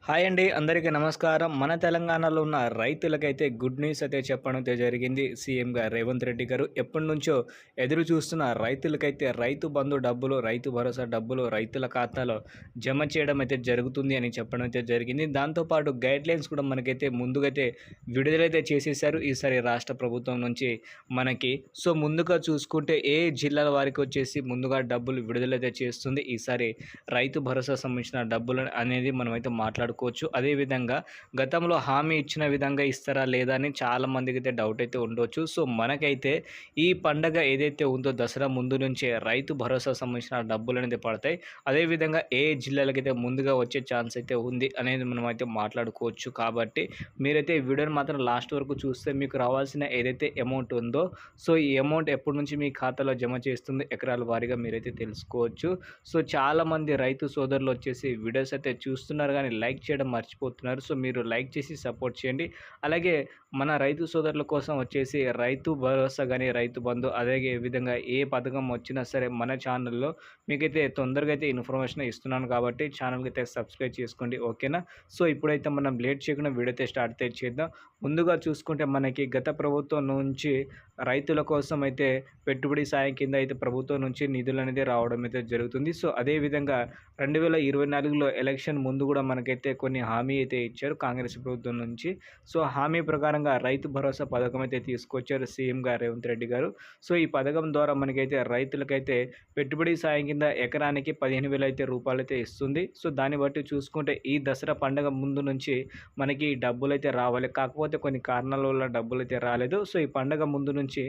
Hi అండి. అందరికీ నమస్కారం. మన తెలంగాణలో ఉన్న రైతులకైతే గుడ్ న్యూస్ అయితే చెప్పడం అయితే జరిగింది. సీఎంగా రేవంత్ రెడ్డి గారు ఎప్పటినుంచో ఎదురు చూస్తున్న రైతులకైతే రైతు బంధు డబ్బులు, రైతు భరోసా డబ్బులు రైతుల ఖాతాలో జమ చేయడం అయితే జరుగుతుంది అని చెప్పడం అయితే జరిగింది. దాంతోపాటు గైడ్‌లైన్స్ కూడా మనకైతే ముందుగైతే విడుదలైతే చేసేశారు ఈసారి రాష్ట్ర ప్రభుత్వం నుంచి మనకి. సో, ముందుగా చూసుకుంటే ఏ జిల్లాల వారికొచ్చేసి ముందుగా డబ్బులు విడుదలైతే చేస్తుంది ఈసారి రైతు భరోసా సంబంధించిన డబ్బులు అనేది మనమైతే మాట్లాడుకోవచ్చు. అదేవిధంగా గతంలో హామీ ఇచ్చిన విధంగా ఇస్తారా లేదా అని చాలామందికైతే డౌట్ అయితే ఉండొచ్చు. సో, మనకైతే ఈ పండగ ఏదైతే ఉందో దసరా ముందు నుంచే రైతు భరోసా సంబంధించిన డబ్బులు అనేది పడతాయి. అదేవిధంగా ఏ జిల్లాలకైతే ముందుగా వచ్చే ఛాన్స్ అయితే ఉంది అనేది మనమైతే మాట్లాడుకోవచ్చు. కాబట్టి మీరైతే ఈ వీడియోని మాత్రం లాస్ట్ వరకు చూస్తే మీకు రావాల్సిన ఏదైతే అమౌంట్ ఉందో సో, ఈ అమౌంట్ ఎప్పటి నుంచి మీ ఖాతాలో జమ చేస్తుంది ఎకరాల వారీగా మీరైతే తెలుసుకోవచ్చు. సో, చాలామంది రైతు సోదరులు వచ్చేసి వీడియోస్ అయితే చూస్తున్నారు కానీ లైక్ చేయడం మర్చిపోతున్నారు. సో, మీరు లైక్ చేసి సపోర్ట్ చేయండి. అలాగే మన రైతు సోదరుల కోసం వచ్చేసి రైతు భరోసా కానీ రైతు బంధు అదే విధంగా ఏ పథకం వచ్చినా సరే మన ఛానల్లో మీకైతే తొందరగా అయితే ఇన్ఫర్మేషన్ ఇస్తున్నాను కాబట్టి ఛానల్కి అయితే సబ్స్క్రైబ్ చేసుకోండి. ఓకేనా? సో, ఇప్పుడైతే మనం లేట్ చేయకుండా వీడియో అయితే స్టార్ట్ అయితే చేద్దాం. ముందుగా చూసుకుంటే మనకి గత ప్రభుత్వం నుంచి రైతుల కోసం అయితే పెట్టుబడి సాయం కింద అయితే ప్రభుత్వం నుంచి నిధులు అనేది రావడం అయితే జరుగుతుంది. సో, అదేవిధంగా 2024లో ఎలక్షన్ ముందు కూడా మనకైతే కొన్ని హామీ అయితే ఇచ్చారు కాంగ్రెస్ ప్రభుత్వం నుంచి. సో, హామీ ప్రకారంగా రైతు భరోసా పథకం అయితే తీసుకొచ్చారు సీఎంగా రేవంత్ రెడ్డి గారు. సో, ఈ పథకం ద్వారా మనకైతే రైతులకైతే పెట్టుబడి సాయం కింద ఎకరానికి 15,000 అయితే రూపాయలైతే ఇస్తుంది. సో, దాన్ని బట్టి చూసుకుంటే ఈ దసరా పండగ ముందు నుంచి మనకి డబ్బులైతే రావాలి. కాకపోతే కొన్ని కారణాల వల్ల డబ్బులైతే రాలేదు. సో, ఈ పండగ ముందు నుంచి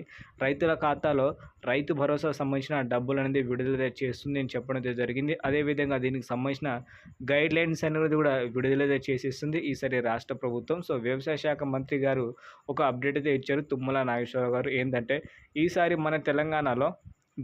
రైతుల ఖాతాలో రైతు భరోసా సంబంధించిన డబ్బులు అనేది విడుదల చేస్తుంది అని చెప్పడం అయితే జరిగింది. అదేవిధంగా దీనికి సంబంధించిన గైడ్‌లైన్స్ అనేది కూడా విడుదల చేసేస్తుంది ఈసారి రాష్ట్ర ప్రభుత్వం. సో, వ్యవసాయ శాఖ మంత్రి గారు ఒక అప్డేట్ అయితే ఇచ్చారు తుమ్మల నాగేశ్వరరావు గారు. ఏందంటే ఈసారి మన తెలంగాణలో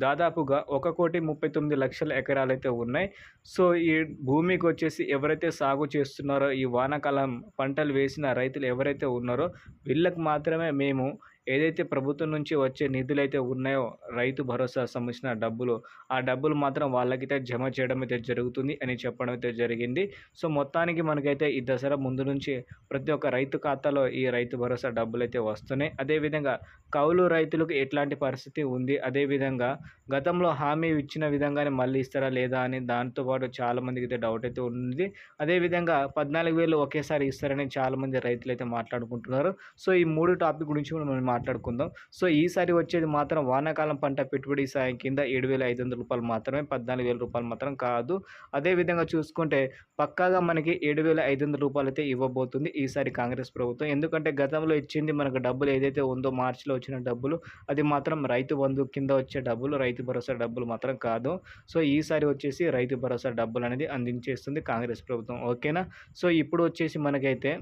దాదాపుగా 1,39,00,000 ఎకరాలైతే ఉన్నాయి. సో, ఈ భూమికొచ్చేసి ఎవరైతే సాగు చేస్తున్నారో ఈ వానాకాలం పంటలు వేసిన రైతులు ఎవరైతే ఉన్నారో వీళ్ళకి మాత్రమే మేము ఏదైతే ప్రభుత్వం నుంచి వచ్చే నిధులైతే ఉన్నాయో రైతు భరోసా సంబంధించిన డబ్బులు, ఆ డబ్బులు మాత్రం వాళ్ళకైతే జమ చేయడం అయితే జరుగుతుంది అని చెప్పడం అయితే జరిగింది. సో, మొత్తానికి మనకైతే ఈ దసరా ముందు నుంచి ప్రతి ఒక్క రైతు ఖాతాలో ఈ రైతు భరోసా డబ్బులైతే వస్తున్నాయి. అదేవిధంగా కౌలు రైతులకు ఎట్లాంటి పరిస్థితి ఉంది, అదేవిధంగా గతంలో హామీ ఇచ్చిన విధంగానే మళ్ళీ ఇస్తారా లేదా అని దాంతో పాటు చాలామందికి అయితే డౌట్ అయితే ఉంది. అదేవిధంగా 14,000 ఒకేసారి ఇస్తారని చాలామంది రైతులైతే మాట్లాడుకుంటున్నారు. సో, ఈ 3 టాపిక్ గురించి కూడా మనం మాట్లాడుకుందాం. సో, ఈసారి వచ్చేది మాత్రం వానాకాలం పంట పెట్టుబడి సాయం కింద రూ. 7,500 మాత్రమే, రూ. 14,000 మాత్రం కాదు. అదేవిధంగా చూసుకుంటే పక్కాగా మనకి రూ. 7,500 అయితే ఇవ్వబోతుంది ఈసారి కాంగ్రెస్ ప్రభుత్వం. ఎందుకంటే గతంలో ఇచ్చింది మనకు డబ్బులు ఏదైతే ఉందో మార్చిలో వచ్చిన డబ్బులు అది మాత్రం రైతు బంధు కింద వచ్చే డబ్బులు, రైతు భరోసా డబ్బులు మాత్రం కాదు. సో, ఈసారి వచ్చేసి రైతు భరోసా డబ్బులు అనేది అందించేస్తుంది కాంగ్రెస్ ప్రభుత్వం. ఓకేనా? సో, ఇప్పుడు వచ్చేసి మనకైతే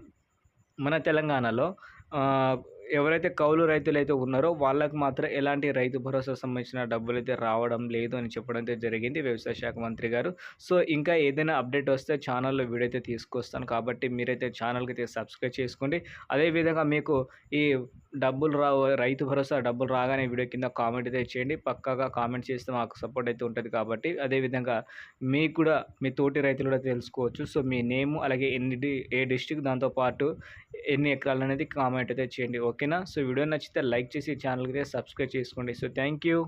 మన తెలంగాణలో ఆహ్, ఎవరైతే కౌలు రైతులైతే ఉన్నారో వాళ్ళకి మాత్రం ఎలాంటి రైతు భరోసా సంబంధించిన డబ్బులైతే రావడం లేదు అని చెప్పడం అయితే జరిగింది వ్యవసాయ శాఖ మంత్రి గారు. సో, ఇంకా ఏదైనా అప్డేట్ వస్తే ఛానల్‌లో వీడియో అయితే తీసుకొస్తాను. కాబట్టి మీరైతే ఛానల్‌కి అయితే సబ్స్క్రైబ్ చేసుకోండి. అదేవిధంగా మీకు ఈ డబ్బులు రైతు భరోసా డబ్బులు రాగానే వీడియో కింద కామెంట్ అయితే చేయండి. పక్కాగా కామెంట్ చేస్తే మాకు సపోర్ట్ అయితే ఉంటుంది కాబట్టి. అదేవిధంగా మీకు కూడా మీ తోటి రైతులు కూడా తెలుసుకోవచ్చు. సో, మీ నేము అలాగే ఏ డిస్ట్రిక్ట్ దాంతో పాటు ఎన్ని ఎకరాలు అనేది కామెంట్ అయితే చేయండి. ఓకేనా? సో, వీడియో నచ్చితే లైక్ చేసి ఛానల్‌కి అయితే సబ్స్క్రైబ్ చేసుకోండి. So, thank you.